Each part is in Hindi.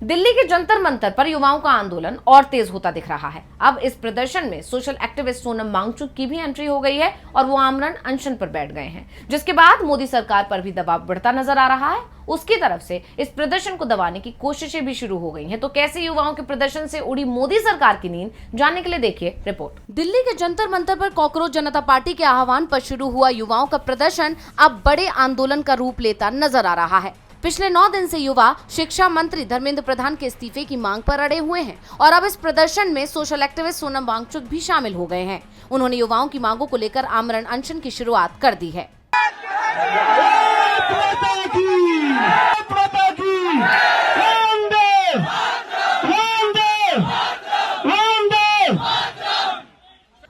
दिल्ली के जंतर मंतर पर युवाओं का आंदोलन और तेज होता दिख रहा है। अब इस प्रदर्शन में सोशल एक्टिविस्ट सोनम वांगचुक की भी एंट्री हो गई है और वो आमरण अनशन पर बैठ गए हैं, जिसके बाद मोदी सरकार पर भी दबाव बढ़ता नजर आ रहा है। उसकी तरफ से इस प्रदर्शन को दबाने की कोशिशें भी शुरू हो गई हैं। तो कैसे युवाओं के प्रदर्शन से उड़ी मोदी सरकार की नींद, जानने के लिए देखिए रिपोर्ट। दिल्ली के जंतर मंतर पर कॉकरोच जनता पार्टी के आह्वान पर शुरू हुआ युवाओं का प्रदर्शन अब बड़े आंदोलन का रूप लेता नजर आ रहा है। पिछले 9 दिन से युवा शिक्षा मंत्री धर्मेंद्र प्रधान के इस्तीफे की मांग पर अड़े हुए हैं और अब इस प्रदर्शन में सोशल एक्टिविस्ट सोनम वांगचुक भी शामिल हो गए हैं। उन्होंने युवाओं की मांगों को लेकर आमरण अनशन की शुरुआत कर दी है।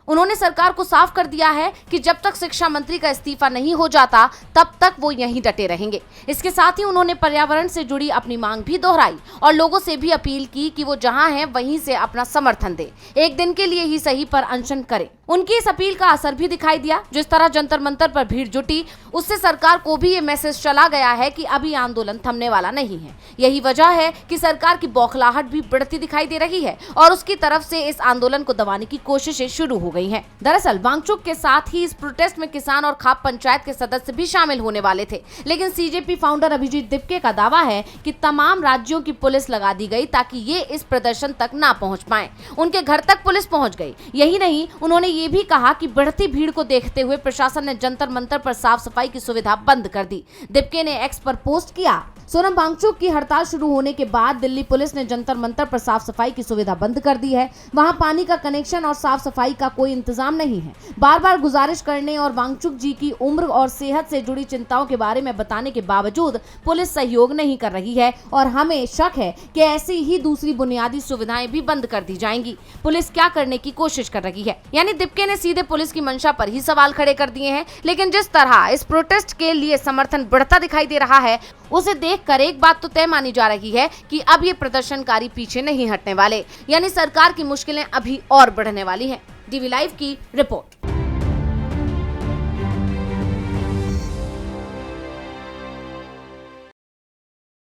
उन्होंने सरकार को साफ कर दिया है कि जब तक शिक्षा मंत्री का इस्तीफा नहीं हो जाता तब तक वो यहीं डटे रहेंगे। इसके साथ ही उन्होंने पर्यावरण से जुड़ी अपनी मांग भी दोहराई और लोगों से भी अपील की कि वो जहां हैं वहीं से अपना समर्थन दे, एक दिन के लिए ही सही पर अनशन करें। उनकी इस अपील का असर भी दिखाई दिया। जिस तरह जंतर मंतर पर भीड़ जुटी, उससे सरकार को भी ये मैसेज चला गया है कि अभी आंदोलन थमने वाला नहीं है। यही वजह है कि सरकार की बौखलाहट भी बढ़ती दिखाई दे रही है और उसकी तरफ से इस आंदोलन को दबाने की कोशिशें शुरू हो गई हैं। दरअसल वांगचुक के साथ ही इस प्रोटेस्ट में किसान और खाप पंचायत के सदस्य भी शामिल होने वाले थे, लेकिन सीजेपी फाउंडर अभिजीत दिपके का दावा है कि तमाम राज्यों की पुलिस लगा दी गई ताकि ये इस प्रदर्शन तक ना पहुंच पाए। उनके घर तक पुलिस पहुंच गई। यही नहीं, उन्होंने ये भी कहा कि बढ़ती भीड़ को देखते हुए प्रशासन ने जंतर मंतर पर साफ सफाई की सुविधा बंद कर दी। दिपके ने एक्स पर पोस्ट किया, सोनम वांगचुक की हड़ताल शुरू होने के बाद दिल्ली पुलिस ने जंतर मंतर पर साफ सफाई की सुविधा बंद कर दी है। वहां पानी का कनेक्शन और साफ सफाई का कोई इंतजाम नहीं है। बार बार गुजारिश करने और वांगचुक जी की उम्र और सेहत से जुड़ी चिंताओं के बारे में बताने के बावजूद पुलिस सहयोग नहीं कर रही है और हमें शक है कि ऐसी ही दूसरी बुनियादी सुविधाएं भी बंद कर दी जाएंगी। पुलिस क्या करने की कोशिश कर रही है? यानी दिपके ने सीधे पुलिस की मंशा पर ही सवाल खड़े कर दिए हैं। लेकिन जिस तरह इस प्रोटेस्ट के लिए समर्थन बढ़ता दिखाई दे रहा है, उसे देखकर एक बात तो तय मानी जा रही है कि अब ये प्रदर्शनकारी पीछे नहीं हटने वाले, यानी सरकार की मुश्किलें अभी और बढ़ने वाली हैं। डीवी लाइव की रिपोर्ट।